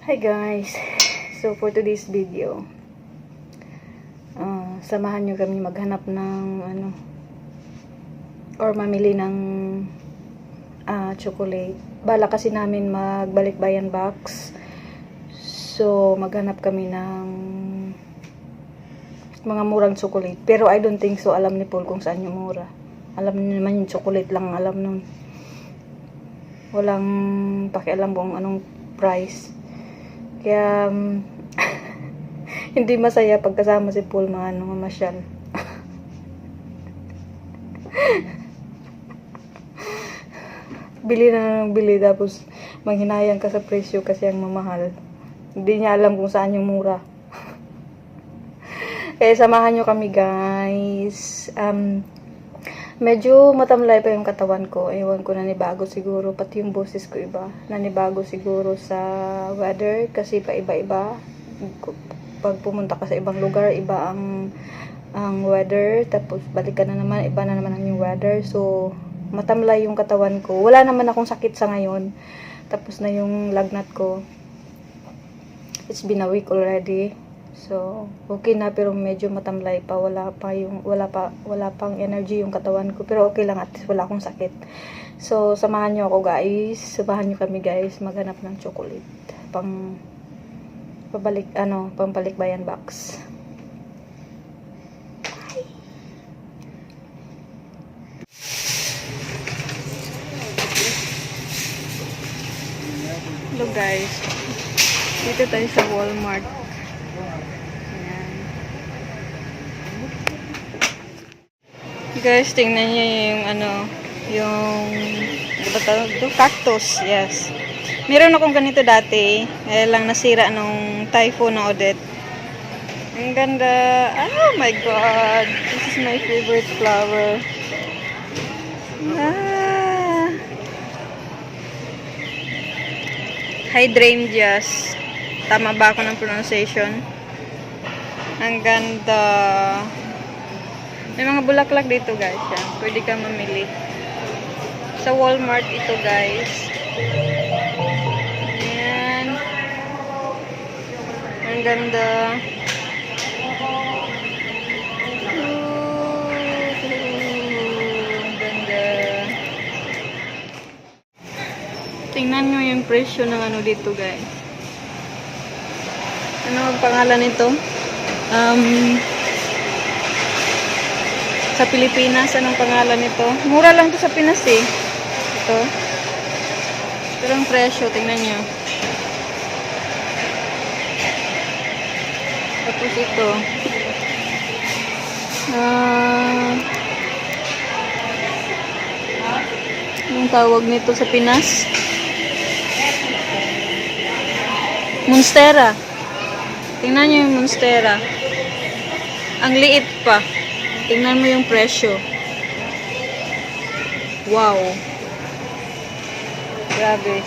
Hi guys! So for today's video, samahan nyo kami maghanap ng or mamili ng chocolate. Bala kasi namin magbalik bayan box. So maghanap kami ng mga murang chocolate. Pero I don't think so alam ni Paul kung saan yung mura. Alam niyo naman yung chocolate lang alam nun. Walang pakialam kung anong price. Kaya hindi masaya pagkasama si Paul mamasyal. Bili na ng bili tapos manghinayang ka sa presyo kasi ang mamahal. Hindi niya alam kung saan yung mura. Kaya samahan nyo kami guys. Medyo matamlay pa yung katawan ko. Ewan ko, nanibago siguro. Pati yung boses ko iba. Nanibago siguro sa weather. Kasi paiba-iba. Pag pumunta ka sa ibang lugar, iba ang weather. Tapos balik ka na naman, iba na naman ang yung weather. So, matamlay yung katawan ko. Wala naman akong sakit sa ngayon. Tapos na yung lagnat ko. It's been a week already. So, okay na pero medyo matamlay pa, wala pang energy yung katawan ko, pero okay lang at wala akong sakit. So, samahan niyo ako guys, samahan niyo kami guys maghanap ng chocolate pambalik bayan box. Hello guys, dito tayo sa Walmart. Guys, tingnan niyo yung cactus, yes. Meron akong ganito dati, lang nasira nung typhoon na Odette. Ang ganda. Oh my god, this is my favorite flower. Hydrangeas. Tama ba ako ng pronunciation? Ang ganda. May mga bulaklak dito guys. Yan. Pwede ka mamili. Sa Walmart ito guys. Ayan. Ang ganda. Ang ganda. Tingnan nyo yung presyo ng dito guys. Ano ang pangalan nito? Sa Pilipinas, anong pangalan nito? Mura lang to sa Pinas eh. Ito. Pero ang presyo, tingnan nyo. Tapos ito. Anong tawag nito sa Pinas? Monstera. Tingnan nyo yung Monstera. Ang liit pa. Tingnan mo yung presyo. Wow. Grabe.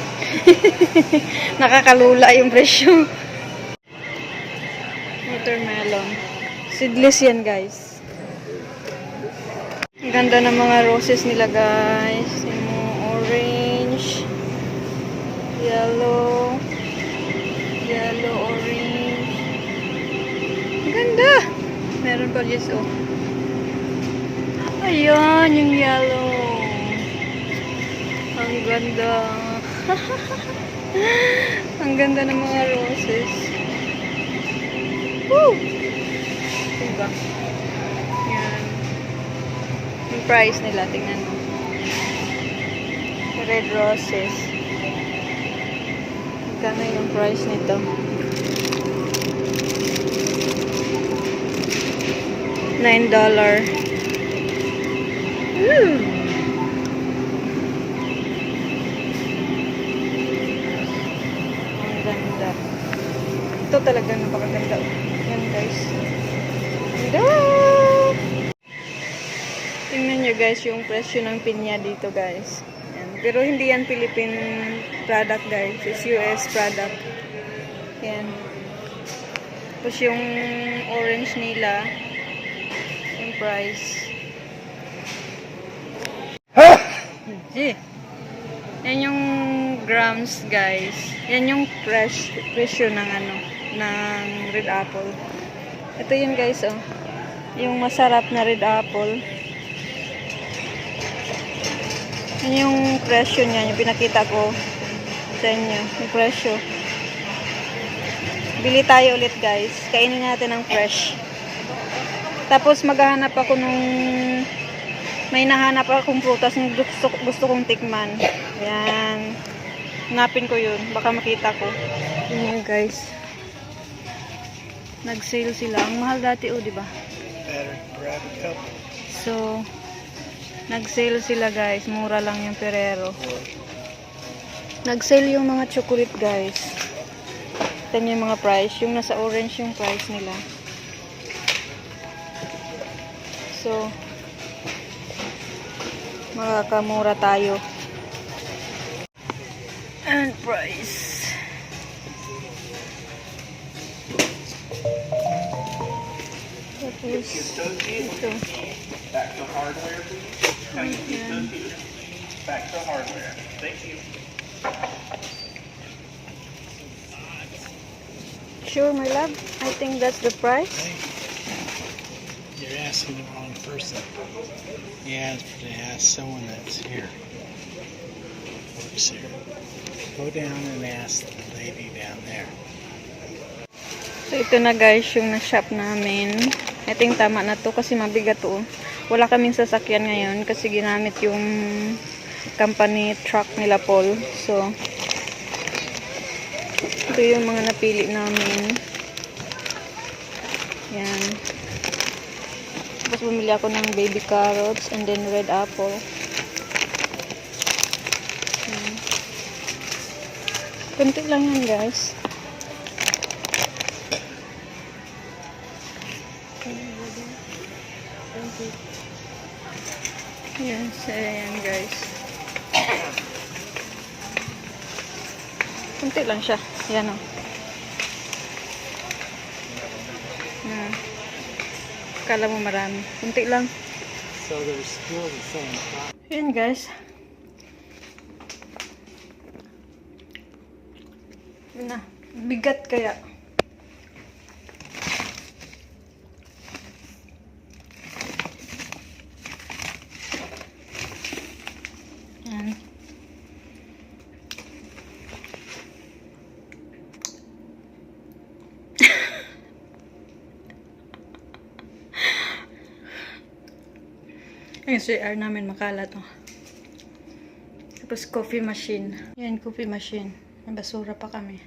Nakakalula yung presyo. Watermelon. Seedless yan guys. Ang ganda ng mga roses nila guys. Yung orange. Yellow. Yellow, orange. Ang ganda. Meron pa just ayan, yung yellow. Ang ganda. Ang ganda ng mga roses. Woo! Diba? Yan. Yung price nila, tingnan mo. Red roses. Magkano yung price nito? $9. Ang ganda. Ito talaga napakaganda. Yan guys. Ganda! Tingnan nyo guys yung presyo ng pinya dito guys. Yan. Pero hindi yan Philippine product guys. It's US product. Yan. Tapos yung orange nila, yung price. Yan yung grams, guys. Yan yung presyo ng ano, ng red apple. Ito yun, guys, oh. Yung masarap na red apple. Yan yung presyo niya, yung pinakita ko sa inyo, yung presyo. Bili tayo ulit, guys. Kainin natin ng fresh. Tapos maghahanap ako nung may nahanap akong prutas na gusto kong tikman. Yan. Hanapin ko yun. Baka makita ko. Yun, guys. Nag-sale sila. Ang mahal dati, oh, di ba? So, nag-sale sila, guys. Mura lang yung Ferrero. Nag-sale yung mga chocolate, guys. Ito yung mga price. Yung nasa orange yung price nila. So, makakamura tayo. And price. Tapos, ito. Back to hardware, please. Ayan. Back to hardware. Thank you. Sure, my love. I think that's the price. You're asking the wrong person. You have to ask someone that's here. Works here. Go down and ask the lady down there. So, ito na, guys, yung na-shop namin. Ito yung tama na to kasi mabigat to. Wala kaming sasakyan ngayon kasi ginamit yung company truck nila, Paul. So, ito yung mga napili namin. Yan. Tapos bumili ako ng baby carrots and then red apple. Yan. Kunti lang yan, guys. Yes, ayan, guys. Kunti lang siya. Ayan, o. Kala mo marami. Kunti lang. So there's still the same problem. Ayan, guys. Yun na. Bigat kaya. Ayan. Yung CR namin makalat, oh. Tapos coffee machine. Yan, coffee machine. May basura pa kami.